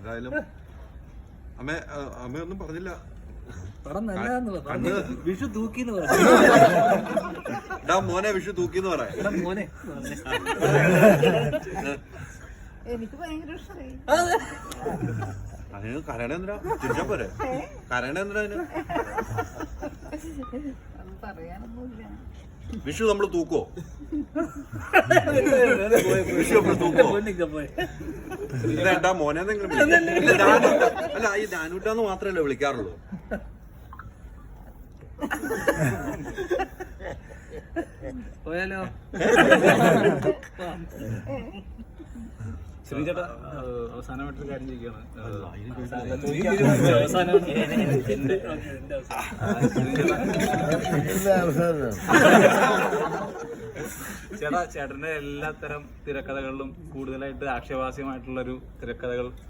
എന്തായാലും അമ്മയൊന്നും പറഞ്ഞില്ല. വിഷു തൂക്കിന്ന് മോനെ വിഷു തൂക്കിന്ന് പറയാം. മോനെ എനിക്ക് ഭയങ്കര ഇഷ്ടമായി. അതിന് കരണേന്ദ്ര ചിരിച്ചാ പോരെ? കരണേന്ദ്ര അതിന് അത് പറയാനൊന്നുമില്ല. വിഷു നമ്മള് തൂക്കോ? വിഷു നമ്മള് തൂക്കോ? ഇതാ മോനെന്തെങ്കിലും അല്ല, ഈ ദാനൂട്ടാന്ന് മാത്രല്ലേ വിളിക്കാറുള്ളൂ. പോയാലോ ശ്രീചേട്ടാ? അവസാനമായിട്ടൊരു കാര്യം ചോദിക്കുകയാണ്. ചേട്ടാ, ചേട്ടന്റെ എല്ലാത്തരം തിരക്കഥകളിലും കൂടുതലായിട്ട് ആക്ഷേപാസ്യമായിട്ടുള്ളൊരു തിരക്കഥകൾ